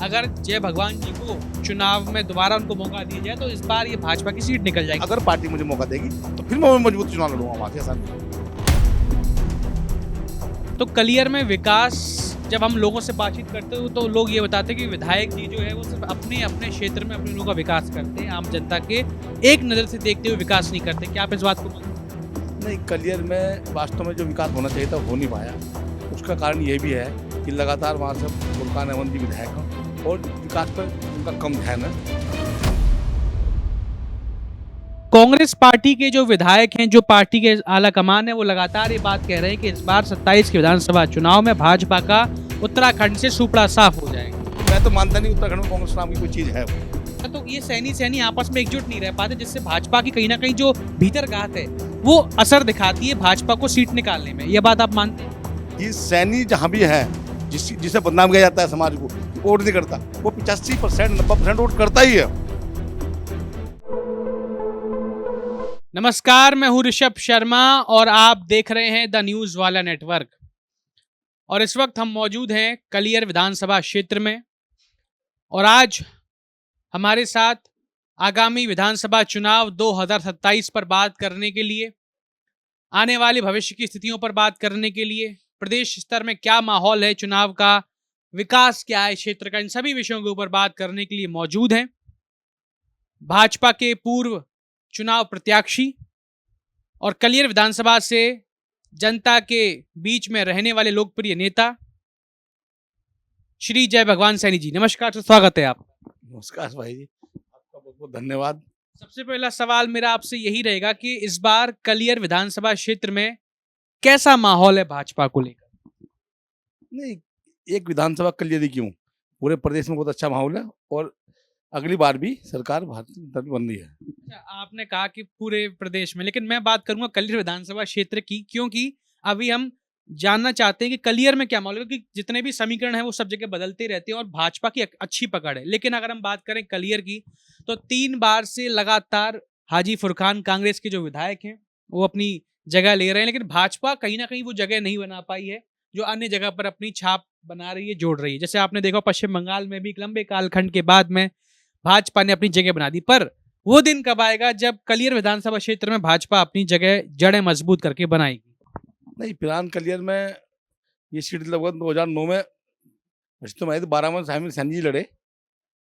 अगर जय भगवान जी को चुनाव में दोबारा उनको मौका दिया जाए तो इस बार ये भाजपा की सीट निकल जाएगी। अगर पार्टी मुझे मौका देगी तो फिर मैं मजबूत चुनाव लड़ूंगा वहां से, ऐसा नहीं। तो कलियर में विकास, जब हम लोगों से बातचीत करते हो तो लोग ये बताते हैं कि विधायक जी जो है वो सिर्फ अपने अपने क्षेत्र में अपने लोगों का विकास करते हैं, आम जनता के एक नज़र से देखते हुए विकास नहीं करते। क्या आप इस बात को मानते हैं? नहीं, कलियर में वास्तव में जो विकास होना चाहिए था हो नहीं पाया। उसका कारण ये भी है कि लगातार वहाँ से फुरकान अहमद जी विधायक हैं और विकास पर उनका कम ध्यान है। कांग्रेस पार्टी के जो विधायक हैं, जो पार्टी के आला कमान है, वो लगातार ये बात कह रहे हैं कि इस बार 27 के विधानसभा चुनाव में भाजपा का उत्तराखंड से सुपड़ा साफ हो जाएगा। मैं तो मानता नहीं उत्तराखंड में कांग्रेस नाम की कोई चीज़ है। तो ये सैनी आपस में एकजुट नहीं रह पाते, जिससे भाजपा की कहीं ना कहीं जो भीतर गात है वो असर दिखाती है भाजपा को सीट निकालने में। ये बात आप मानते हैं? कि सैनी जहाँ भी है, जिसे बदनाम किया जाता है समाज को, वोट नहीं करता, वो 85% 90% वोट करता ही है। नमस्कार, मैं हूं ऋषभ शर्मा और आप देख रहे हैं द न्यूज वाला नेटवर्क। और इस वक्त हम मौजूद हैं कलियर विधानसभा क्षेत्र में और आज हमारे साथ आगामी विधानसभा चुनाव 2027 पर बात करने के लिए, आने वाले भविष्य की स्थितियों पर बात करने के लिए, प्रदेश स्तर में क्या माहौल है चुनाव का, विकास क्या है क्षेत्र का, इन सभी विषयों के ऊपर बात करने के लिए मौजूद हैं भाजपा के पूर्व चुनाव प्रत्याशी और कलियर विधानसभा से जनता के बीच में रहने वाले लोकप्रिय नेता श्री जय भगवान सैनी जी। नमस्कार, तो स्वागत है आप। नमस्कार भाई जी, आपका बहुत बहुत धन्यवाद। सबसे पहला सवाल मेरा आपसे यही रहेगा कि इस बार कलियर विधानसभा क्षेत्र में कैसा माहौल है भाजपा को लेकर? नहीं, एक विधानसभा कलियर क्यों, पूरे प्रदेश में बहुत अच्छा माहौल है और अगली बार भी सरकार भारतीय जनता पार्टी बन रही है। अच्छा, आपने कहा कि पूरे प्रदेश में, लेकिन मैं बात करूंगा कलियर विधानसभा क्षेत्र की, क्योंकि अभी हम जानना चाहते हैं कि कलियर में क्या माहौल है, क्योंकि जितने भी समीकरण हैं वो सब जगह बदलते रहते हैं और भाजपा की अच्छी पकड़ है। लेकिन अगर हम बात करें कलियर की, तो 3 बार से लगातार हाजी फुरकान कांग्रेस के जो विधायक हैं वो अपनी जगह ले रहे हैं, लेकिन भाजपा कहीं ना कहीं वो जगह नहीं बना पाई है जो अन्य जगह पर अपनी छाप बना रही है, जोड़ रही है। जैसे आपने देखा पश्चिम बंगाल में भी एक लंबे कालखंड के बाद में भाजपा ने अपनी जगह बना दी, पर वो दिन कब आएगा जब कलियर विधानसभा क्षेत्र में भाजपा अपनी जगह जड़ें मजबूत करके बनाएगी? नहीं, फिलहाल कलियर में ये सीट लगभग 2009 में वैसे तो मैं तो 12 में सैनी जी लड़े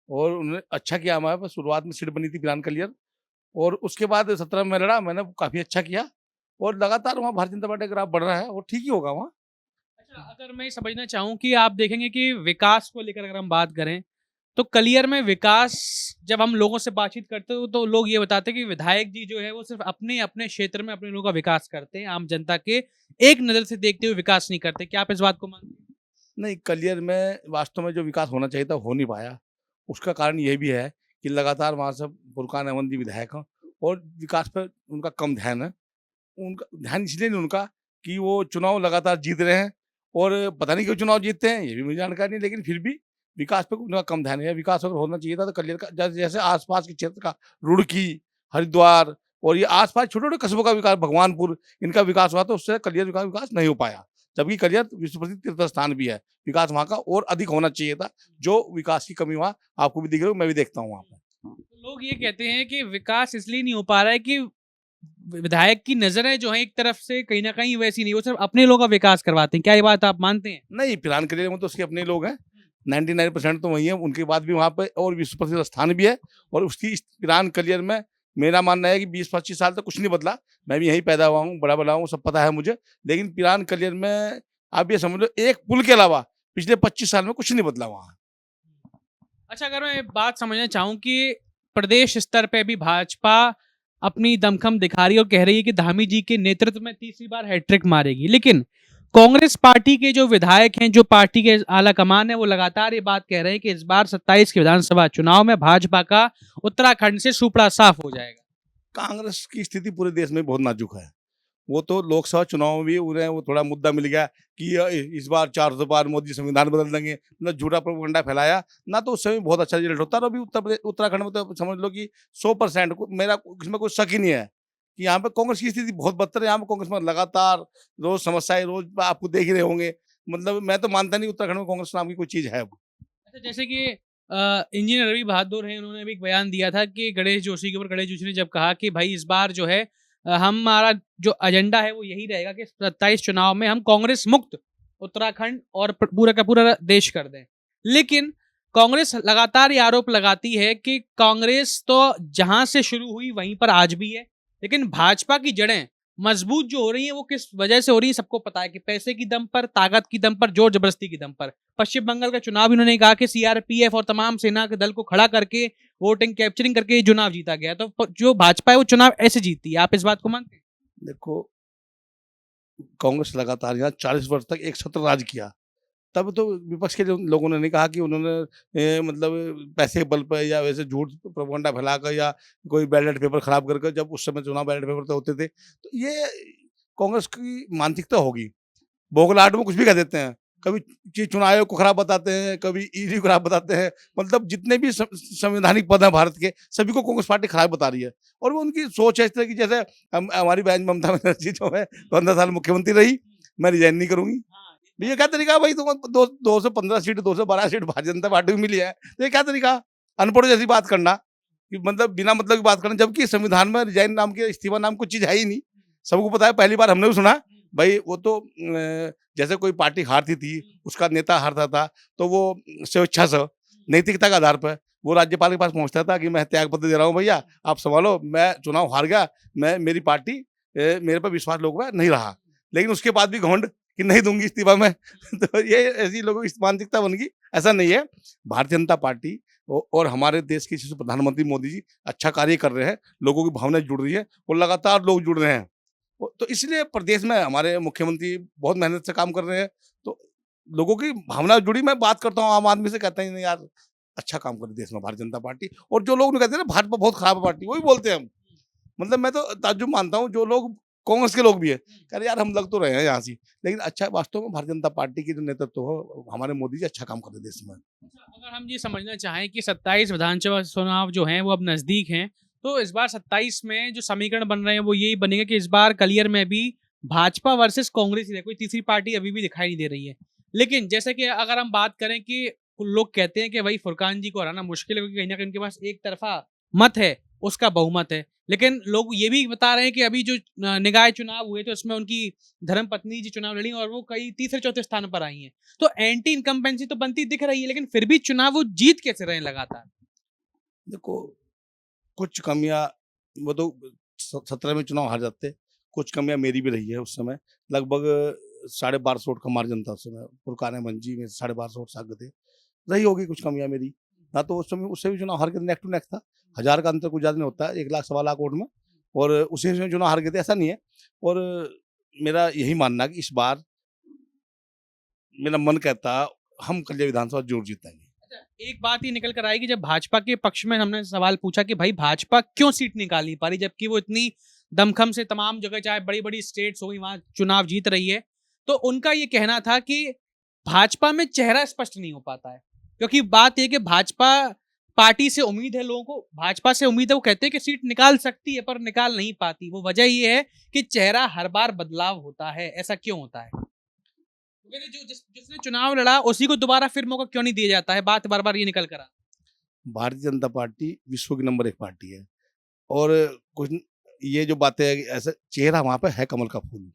और उन्होंने अच्छा किया। हमारे पास शुरुआत में सीट बनी थी फिलहाल कलियर, और उसके बाद 17 में लड़ा, मैंने काफ़ी अच्छा किया और लगातार वहाँ भारतीय जनता पार्टी का ग्राफ बढ़ रहा है और ठीक ही होगा वहाँ। अच्छा, अगर मैं समझना चाहूँ कि आप देखेंगे कि विकास को लेकर अगर हम बात करें तो कलियर में विकास, जब हम लोगों से बातचीत करते हो तो लोग ये बताते हैं कि विधायक जी जो है वो सिर्फ अपने अपने क्षेत्र में अपने लोगों का विकास करते हैं, आम जनता के एक नज़र से देखते हुए विकास नहीं करते। क्या आप इस बात को मानते हैं? नहीं, कलियर में वास्तव में जो विकास होना चाहिए था हो नहीं पाया। उसका कारण ये भी है कि लगातार वहाँ से फुरकान अहमद जी विधायक हैं और विकास पर उनका कम ध्यान है। उनका ध्यान इसलिए नहीं उनका कि वो चुनाव लगातार जीत रहे हैं और पता नहीं क्यों चुनाव जीतते हैं, ये भी मुझे जानकारी नहीं, लेकिन फिर भी विकास पे उनका कम ध्यान है। विकास अगर होना चाहिए था तो कलियर का जैसे आसपास के क्षेत्र का रुड़की, हरिद्वार और ये आसपास छोटे-छोटे कस्बों का विकास, भगवानपुर, इनका विकास हुआ तो उससे कलियर का विकास नहीं हो पाया। जबकि कलियर विश्व प्रसिद्ध तीर्थ स्थान भी है, विकास वहाँ का और अधिक होना चाहिए था। जो विकास की कमी वहाँ आपको भी दिख रही है, मैं भी देखता हूँ वहाँ पे। तो लोग ये कहते हैं कि विकास इसलिए नहीं हो पा रहा है कि विधायक की नजरें जो है एक तरफ से कहीं ना कहीं वैसी नहीं, वो सिर्फ अपने लोगों का विकास करवाते हैं। क्या ये बात आप मानते हैं? नहीं, फिलहाल कलियर में तो उसके अपने लोग हैं, 99% तो वही है। उनके बाद भी वहाँ पे और विश्व प्रसिद्ध स्थान भी है और उसकी इस फिलहाल कलियर में मेरा मानना है कि 20-25 साल तक कुछ नहीं बदला। मैं भी यहीं पैदा हुआ हूँ, बड़ा हूँ, सब पता है मुझे। लेकिन फिलहाल कलियर में आप ये समझ लो एक पुल के अलावा पिछले 25 साल में कुछ नहीं बदला वहाँ। अच्छा, अगर मैं बात समझना चाहूँ कि प्रदेश स्तर पे भी भाजपा अपनी दमखम दिखा रही है और कह रही है कि धामी जी के नेतृत्व में तीसरी बार हैट्रिक मारेगी, लेकिन कांग्रेस पार्टी के जो विधायक हैं, जो पार्टी के आला कमान है, वो लगातार ये बात कह रहे हैं कि इस बार 27 के विधानसभा चुनाव में भाजपा का उत्तराखंड से सुपड़ा साफ हो जाएगा। कांग्रेस की स्थिति पूरे देश में बहुत नाजुक है। वो तो लोकसभा चुनाव में भी उन्हें वो थोड़ा मुद्दा मिल गया कि इस बार 400 पार मोदी संविधान बदल देंगे, मतलब झूठा प्रोपेगेंडा फैलाया ना, तो उससे भी बहुत अच्छा रिजल्ट होता है। और अभी उत्तराखंड में तो समझ लो कि 100% मेरा इसमें कोई शक ही नहीं है कि यहाँ पे कांग्रेस की स्थिति बहुत बदतर है। यहाँ पे कांग्रेस में लगातार रोज समस्याएं, रोज आपको देख ही रहे होंगे। मतलब मैं तो मानता नहीं उत्तराखंड में कांग्रेस नाम की कोई चीज है। अच्छा, जैसे कि इंजीनियर रवि बहादुर हैं, उन्होंने भी एक बयान दिया था कि गणेश जोशी के ऊपर। गणेश जोशी ने जब कहा कि भाई इस बार जो है हमारा जो एजेंडा है वो यही रहेगा कि 27 चुनाव में हम कांग्रेस मुक्त उत्तराखंड और पूरा का पूरा देश कर दें। लेकिन कांग्रेस लगातार ये आरोप लगाती है कि कांग्रेस तो जहां से शुरू हुई वहीं पर आज भी है, लेकिन भाजपा की जड़ें मजबूत जो हो रही है वो किस वजह से हो रही है सबको पता है कि पैसे की दम पर, ताकत की दम पर, जोर जबरदस्ती की दम पर। पश्चिम बंगाल का चुनाव इन्होंने कहा कि सीआरपीएफ और तमाम सेना के दल को खड़ा करके वोटिंग कैप्चरिंग करके चुनाव जीता गया। तो जो भाजपा है वो चुनाव ऐसे जीतती है, आप इस बात को मानते हैं? देखो, कांग्रेस लगातार यहाँ 40 वर्ष तक एक छत्र राज किया। तब तो विपक्ष के लोगों ने नहीं कहा कि उन्होंने मतलब पैसे के बल पर या वैसे झूठ प्रोपेगेंडा फैलाकर या कोई बैलेट पेपर खराब करके, जब उस समय चुनाव बैलेट पेपर तो होते थे, तो ये कांग्रेस की मानसिकता होगी। बौखलाहट में कुछ भी कह देते हैं, कभी चुनाव आयोग को खराब बताते हैं, कभी ईडी को खराब बताते हैं। मतलब जितने भी संवैधानिक पद हैं भारत के, सभी को कांग्रेस पार्टी खराब बता रही है। और वो उनकी सोच है इस तरह की, जैसे हमारी बहन ममता बनर्जी जो है 15 साल मुख्यमंत्री रही, मैं रिजाइन नहीं करूंगी। ये क्या तरीका भाई? तुम 215 seat 212 seat Bharatiya Janata party को मिली है, तो ये क्या तरीका? अनपढ़ जैसी बात करना, कि मतलब बिना मतलब की बात करना, जबकि संविधान में रिजाइन नाम की, इस्तीफा नाम की चीज है ही नहीं। सबको पता है, पहली बार हमने भी सुना भाई। वो तो जैसे कोई पार्टी हारती थी, उसका नेता हारता था, तो वो स्वेच्छा से नैतिकता के आधार पर वो राज्यपाल के पास पहुंचता था कि मैं त्याग पत्र दे रहा हूँ भैया, आप संभालो, मैं चुनाव हार गया, मेरी पार्टी मेरे पर विश्वास लोगों का नहीं रहा। लेकिन उसके बाद भी घमंड कि नहीं दूंगी इस्तीफा में। तो ये ऐसी लोगों की मानसिकता बन गई। ऐसा नहीं है। भारतीय जनता पार्टी और हमारे देश के प्रधानमंत्री मोदी जी अच्छा कार्य कर रहे हैं, लोगों की भावनाएं जुड़ रही है और लगातार लोग जुड़ रहे हैं। तो इसलिए प्रदेश में हमारे मुख्यमंत्री बहुत मेहनत से काम कर रहे हैं, तो लोगों की भावना जुड़ी। मैं बात करता हूँ आम आदमी से, कहता ही नहीं यार अच्छा काम कर रही है देश में भारतीय जनता पार्टी। और जो लोग कहते हैं ना भाजपा बहुत खराब पार्टी, वही बोलते हैं हम। मतलब मैं तो ताज्जुब मानता हूँ, जो लोग कांग्रेस के लोग भी है, कह रहे यार हम लग तो रहे हैं यहाँ से, लेकिन अच्छा वास्तव में भारतीय जनता पार्टी की जो नेतृत्व हो, हमारे मोदी जी अच्छा काम कर रहे हैं देश में। अगर हम ये समझना चाहें कि 27 विधानसभा चुनाव जो हैं वो अब नजदीक हैं, तो इस बार 27 में जो समीकरण बन रहे हैं वो यही बनेगा कि इस बार कलियर में भी भाजपा वर्सेस कांग्रेस ही है, कोई तीसरी पार्टी अभी भी दिखाई नहीं दे रही है। लेकिन जैसे कि अगर हम बात करें कि लोग कहते हैं कि भाई फुरकान जी को हराना मुश्किल है, क्योंकि कहीं ना कहीं उनके पास एक तरफा मत है, उसका बहुमत है। लेकिन लोग ये भी बता रहे हैं कि अभी जो निकाय चुनाव हुए तो उसमें उनकी धर्म पत्नी जी चुनाव लड़ी और वो कई तीसरे चौथे स्थान पर आई हैं। तो एंटी इनकम्बेंसी तो बनती दिख रही है, लेकिन फिर भी चुनाव वो जीत कैसे रहे लगातार? देखो, कुछ कमियां, वो तो 17 में चुनाव हार जाते, कुछ कमियां मेरी भी रही है उस समय। लगभग 1250 वोट का मार्जिन था उस समय, फुरकान मंजी में 1250 वोट साग थे। रही होगी कुछ कमियां मेरी, ना तो उस समय उससे भी चुनाव हार के नेक टू नेक था। 1000 का अंतर कुछ ज्यादा नहीं होता, 1 लाख सवा लाख वोट में, और उसी में चुनाव हार गए थे, ऐसा नहीं है। और मेरा यही मानना कि इस बार मेरा मन कहता हम कलिया विधानसभा जरूर जीतेंगे। एक बात ये निकल कर आएगी, जब भाजपा के पक्ष में हमने सवाल पूछा कि भाई भाजपा क्यों सीट निकाल नहीं पा रही, जबकि वो इतनी दमखम से तमाम जगह चाहे बड़ी बड़ी स्टेट्स हो गई वहां चुनाव जीत रही है, तो उनका ये कहना था कि भाजपा में चेहरा स्पष्ट नहीं हो पाता है। क्योंकि बात यह कि भाजपा पार्टी से उम्मीद है, लोगों को भाजपा से उम्मीद है, वो कहते हैं कि सीट निकाल सकती है पर निकाल नहीं पाती। वो वजह ये है कि चेहरा हर बार बदलाव होता है। ऐसा क्यों होता है? क्योंकि जिसने चुनाव लड़ा उसी को दोबारा फिर मौका क्यों नहीं दिया जाता है? बात बार बार ये निकल कर भारतीय जनता पार्टी विश्व की नंबर 1 पार्टी है, और कुछ ये जो बातें है, ऐसा चेहरा वहां पे है कमल का फूल,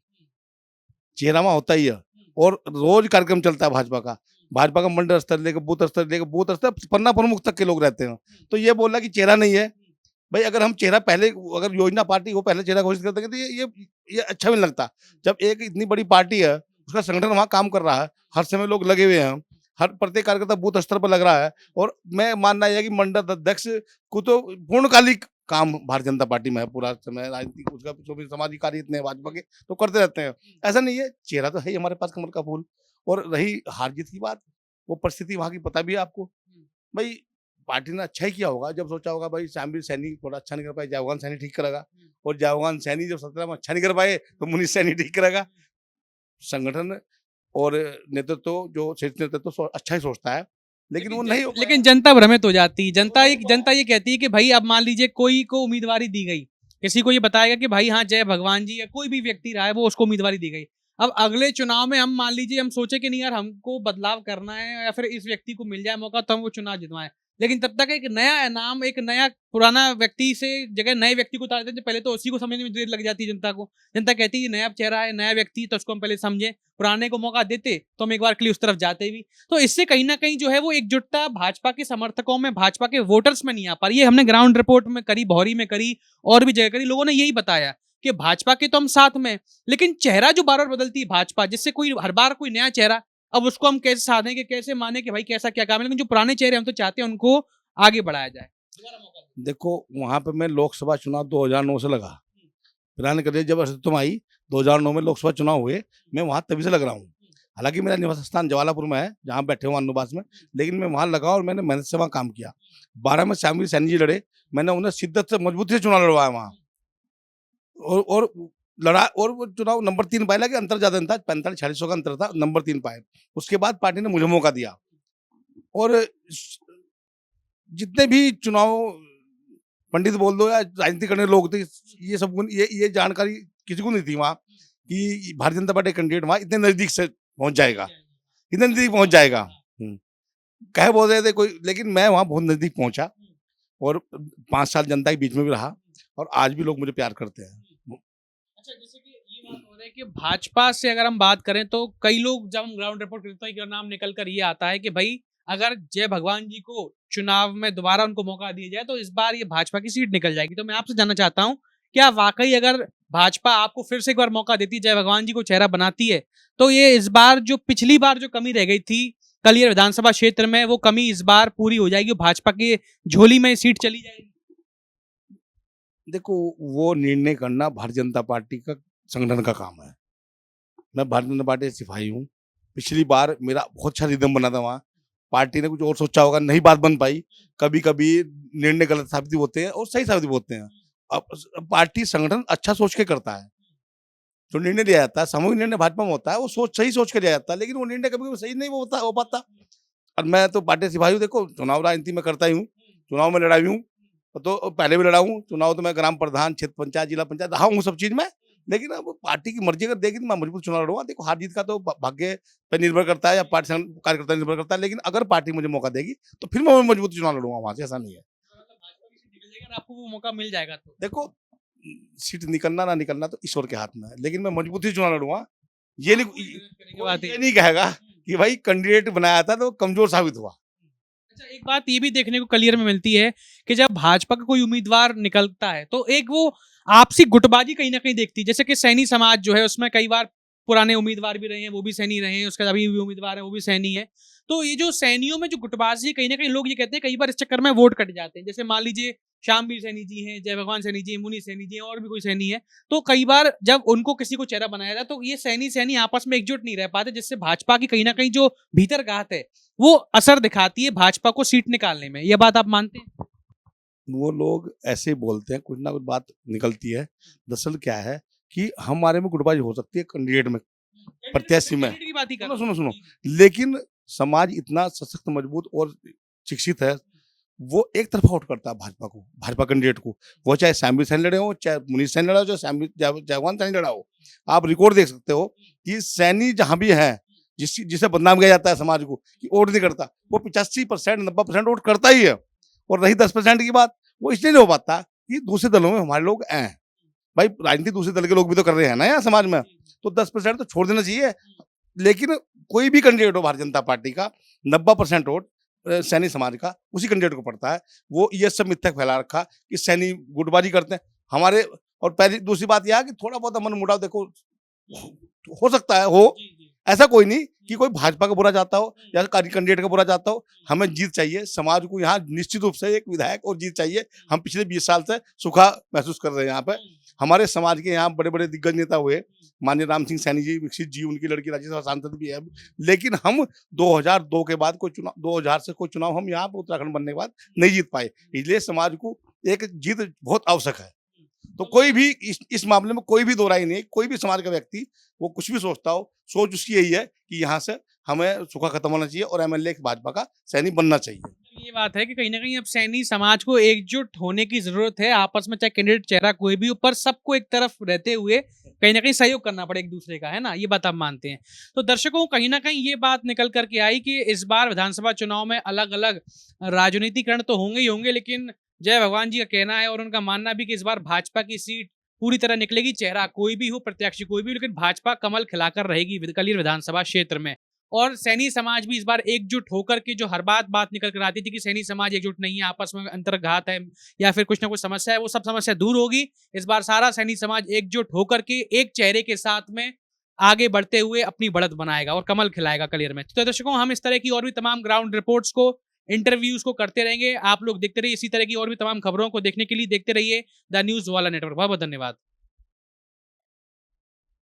चेहरा वहां होता ही है। और रोज कार्यक्रम चलता है भाजपा का, भाजपा का मंडल स्तर लेकर बूथ स्तर पन्ना प्रमुख तक के लोग रहते हैं। तो ये बोल रहा कि चेहरा नहीं है भाई। अगर हम चेहरा पहले, अगर योजना पार्टी वो पहले चेहरा घोषित करते हैं, तो ये अच्छा भी नहीं लगता। जब एक इतनी बड़ी पार्टी है, उसका संगठन वहां काम कर रहा है, हर समय लोग लगे हुए हैं, हर प्रत्येक कार्यकर्ता बूथ स्तर पर लग रहा है। और मैं मानना यह है कि मंडल अध्यक्ष को तो पूर्णकालिक काम भारतीय जनता पार्टी में है, पूरा समय राजनीतिक उसका जो भी सामाजिक कार्य इतने भाजपा के तो करते रहते हैं। ऐसा नहीं है, चेहरा तो है ही हमारे पास कमल का फूल। और रही हार जीत की बात, वो परिस्थिति वहां की पता भी है आपको भाई। पार्टी ने अच्छा ही किया होगा जब सोचा होगा भाई शामवीर सैनी थोड़ा अच्छा नहीं कर पाए, जावगान सैनी ठीक करेगा, और जावगान सैनी जब 17 में अच्छा नहीं कर पाए तो मुनीष सैनी ठीक करेगा। संगठन और नेतृत्व जो शीर्ष नेतृत्व अच्छा ही सोचता है, लेकिन वो नहीं। लेकिन जनता भ्रमित हो जाती है। जनता ये कहती है कि भाई अब मान लीजिए कोई को उम्मीदवारी दी गई, किसी को ये बताएगा कि भाई हाँ जय भगवान जी या कोई भी व्यक्ति रहा है वो उसको उम्मीदवारी दी गई। अब अगले चुनाव में हम मान लीजिए हम सोचे कि नहीं यार हमको बदलाव करना है या फिर इस व्यक्ति को मिल जाए मौका तो हम वो चुनाव जितवाएं, लेकिन तब तक एक नया नाम, एक नया पुराना व्यक्ति से जगह नए व्यक्ति को उतारते थे, पहले तो उसी को समझने में देर लग जाती है जनता को। जनता कहती है ये नया चेहरा है, नया व्यक्ति, तो उसको हम पहले समझे, पुराने को मौका देते तो हम एक बार के लिए उस तरफ जाते भी। तो इससे कहीं ना कहीं जो है वो एकजुटता भाजपा के समर्थकों में, भाजपा के वोटर्स में नहीं आ पा रही है। हमने ग्राउंड रिपोर्ट में करी, भौरी में करी और भी जगह करी, लोगों ने यही बताया कि भाजपा के तो हम साथ में, लेकिन चेहरा जो बार बार बदलती है भाजपा, जिससे कोई हर बार कोई नया चेहरा, अब उसको हम कैसे साधें कि कैसे माने कि भाई कैसा क्या काम है, लेकिन जो पुराने चेहरे हम तो चाहते हैं उनको आगे बढ़ाया जाए। देखो वहाँ पे मैं लोकसभा चुनाव 2009 से लगा, प्रधान करिए जब अस्तित्व में आई 2009 में लोकसभा चुनाव हुए, मैं वहाँ तभी से लग रहा हूँ। हालांकि मेरा निवास स्थान जवालापुर में है, जहाँ बैठे हुए अन्नूबास में, लेकिन मैं वहाँ लगा और मैंने मेहनत से वहाँ काम किया। 12 में श्यामवीर सैनी जी लड़े, मैंने उन्हें शिद्दत से मजबूती से चुनाव लड़वाया वहाँ, और लड़ा, और वो चुनाव नंबर 3 पाया, कि अंतर ज्यादा था, 45-46 का अंतर था, नंबर 3 पाए। उसके बाद पार्टी ने मुझे मौका दिया, और जितने भी चुनाव पंडित बोल दो या राजनीति करने लोग थे, ये सब ये जानकारी किसी को नहीं थी वहाँ कि भारतीय जनता पार्टी कैंडिडेट वहाँ इतने नजदीक से पहुंच जाएगा, इतने नजदीक पहुंच जाएगा। कहे बोल रहे थे कोई, लेकिन मैं वहाँ बहुत नजदीक पहुंचा, और 5 साल जनता के बीच में भी रहा, और आज भी लोग मुझे प्यार करते हैं। अच्छा, जैसे कि ये बात हो रही है कि भाजपा से अगर हम बात करें तो कई लोग जब हम ग्राउंड रिपोर्ट करते हैं, नाम निकल कर ये आता है कि भाई अगर जय भगवान जी को चुनाव में दोबारा उनको मौका दिया जाए तो इस बार ये भाजपा की सीट निकल जाएगी। तो मैं आपसे जानना चाहता हूं, क्या वाकई अगर भाजपा आपको फिर से एक बार मौका देती है, जय भगवान जी को चेहरा बनाती है, तो ये इस बार जो पिछली बार जो कमी रह गई थी कलियर विधानसभा क्षेत्र में, वो कमी इस बार पूरी हो जाएगी, भाजपा की झोली में सीट चली जाएगी? देखो वो निर्णय करना भारतीय जनता पार्टी का संगठन का काम है। मैं भारतीय जनता पार्टी का सिपाही हूँ। पिछली बार मेरा बहुत अच्छा रिदम बना था वहाँ, पार्टी ने कुछ और सोचा होगा, नहीं बात बन पाई। कभी कभी निर्णय गलत साबित होते हैं और सही साबित होते हैं। अब पार्टी संगठन अच्छा सोच के करता है, जो निर्णय लिया जाता है, सामूहिक निर्णय भाजपा में होता है, वो सही सोच के लिया जाता है, लेकिन वो निर्णय कभी कभी सही नहीं हो पाता। और मैं तो पार्टी सिपाही हूँ, देखो चुनाव राजनीति में करता ही हूँ, चुनाव में लड़ा भी हूँ, तो पहले भी लड़ा हूँ चुनाव, तो मैं ग्राम प्रधान, क्षेत्र पंचायत, जिला पंचायत रहा हूँ सब चीज में। लेकिन अब पार्टी की मर्जी अगर देगी तो मैं मजबूत चुनाव लड़ूंगा। देखो हार जीत का तो भाग्य पर निर्भर करता है या पार्टी कार्यकर्ता निर्भर करता है, लेकिन अगर पार्टी मुझे मौका देगी तो फिर मैं मजबूत चुनाव लड़ूंगा वहां से, ऐसा नहीं है। आपको वो मौका मिल जाएगा तो देखो सीट निकलना ना निकलना तो ईश्वर के हाथ में है, लेकिन मैं मजबूती चुनाव लड़ूंगा। ये नहीं कहेगा कि भाई कैंडिडेट बनाया था तो कमजोर साबित हुआ। अच्छा, एक बात ये भी देखने को क्लियर में मिलती है कि जब भाजपा का कोई उम्मीदवार निकलता है तो एक वो आपसी गुटबाजी कहीं ना कहीं देखती है। जैसे कि सैनी समाज जो है उसमें कई बार पुराने उम्मीदवार भी रहे हैं, वो भी सैनी रहे हैं, उसके अभी भी उम्मीदवार है वो भी सैनी है। तो ये जो सैनियों में जो गुटबाजी, कहीं ना कहीं लोग ये कहते हैं कई बार इस चक्कर में वोट कट जाते हैं। जैसे मान लीजिए श्यामवीर सैनी जी हैं, जय भगवान सैनी जी हैं, मुनि सैनी जी हैं, और भी कोई सैनी है, तो कई बार जब उनको किसी को चेहरा बनाया जाए तो ये सैनी सैनी आपस में एकजुट नहीं रह पाते, जिससे भाजपा की कहीं ना कहीं जो भीतर गाहत है वो असर दिखाती है भाजपा को सीट निकालने में। यह बात आप मानते हैं? वो लोग ऐसे बोलते हैं, कुछ ना कुछ बात निकलती है। दरअसल क्या है कि हमारे में गुटबाजी हो सकती है कैंडिडेट में, प्रत्याशी में, की बात ही कर सुनो सुनो, लेकिन समाज इतना सशक्त, मजबूत और शिक्षित है, वो एक तरफा वोट करता है भाजपा को, भाजपा कैंडिडेट को। वो चाहे श्यामवीर सैनी लड़े हो, चाहे मुनीष सैनी लड़ा हो, चाहे जयवान सैनी लड़ा हो। आप रिकॉर्ड देख सकते हो कि सैनी जहां भी है, जिसे बदनाम किया जाता है समाज को कि वोट नहीं करता, वो 85% 90% वोट करता ही है। और रही 10% की बात, वो इसलिए नहीं हो पाता कि दूसरे दलों में हमारे लोग हैं। भाई राजनीति दूसरे दल के लोग भी तो कर रहे हैं ना यहाँ समाज में, तो 10% तो छोड़ देना चाहिए। लेकिन कोई भी कैंडिडेट हो भारतीय जनता पार्टी का, 90% वोट सैनी समाज का उसी कैंडिडेट को पड़ता है। वो ये सब मिथ्या फैला रखा कि सैनी गुटबाजी करते हैं हमारे। और पहली दूसरी बात यह है कि थोड़ा बहुत मन मुटाव देखो हो सकता है, हो, ऐसा कोई नहीं कि कोई भाजपा का बुरा चाहता हो या कैंडिडेट का बुरा चाहता हो। हमें जीत चाहिए, समाज को यहाँ निश्चित रूप से एक विधायक और जीत चाहिए। हम पिछले 20 साल से सुखा महसूस कर रहे हैं यहाँ पे। हमारे समाज के यहाँ बड़े बड़े दिग्गज नेता हुए, माननीय राम सिंह सैनी जी, विकसित जी, उनकी लड़की राज्यसभा सांसद भी है। लेकिन हम 2002 के बाद कोई चुनाव, 2000 से कोई चुनाव हम यहाँ पे उत्तराखंड बनने के बाद नहीं जीत पाए। इसलिए समाज को एक जीत बहुत आवश्यक है। तो कोई भी इस मामले में कोई भी दो राय नहीं, कोई भी समाज का व्यक्ति वो कुछ भी सोचता हो, सोच उसकी यही है कि यहाँ से हमें सूखा खत्म होना चाहिए और एमएलए भाजपा का सैनी बनना चाहिए। ये बात है कि कहीं ना कहीं अब सैनी समाज को एकजुट होने की जरूरत है आपस में, चाहे कैंडिडेट चेहरा कोई भी ऊपर, सबको एक तरफ रहते हुए कहीं ना कहीं सहयोग करना पड़े एक दूसरे का, है ना, ये बात आप मानते हैं। तो दर्शकों, कहीं ना कहीं ये बात निकल करके आई कि इस बार विधानसभा चुनाव में अलग अलग राजनीतिकरण तो होंगे ही होंगे, लेकिन जय भगवान जी का कहना है और उनका मानना भी कि इस बार भाजपा की सीट पूरी तरह निकलेगी, चेहरा कोई भी हो, प्रत्याशी कोई भी हो, लेकिन भाजपा कमल खिलाकर रहेगी कलियर विधानसभा क्षेत्र में। और सैनी समाज भी इस बार एकजुट होकर के, जो हर बात निकल कर आती थी कि सैनी समाज एकजुट नहीं है, आपस में अंतर्घात है या फिर कुछ ना कुछ समस्या है, वो सब समस्या दूर होगी। इस बार सारा सैनी समाज एकजुट होकर के एक चेहरे के साथ में आगे बढ़ते हुए अपनी बढ़त बनाएगा और कमल खिलाएगा कलियर में। तो दर्शकों, हम इस तरह की और भी तमाम ग्राउंड रिपोर्ट्स को, इंटरव्यूज को करते रहेंगे। आप लोग देखते रहिए इसी तरह की और भी तमाम खबरों को देखने के लिए, देखते रहिए द न्यूज वाला नेटवर्क। बहुत बहुत धन्यवाद।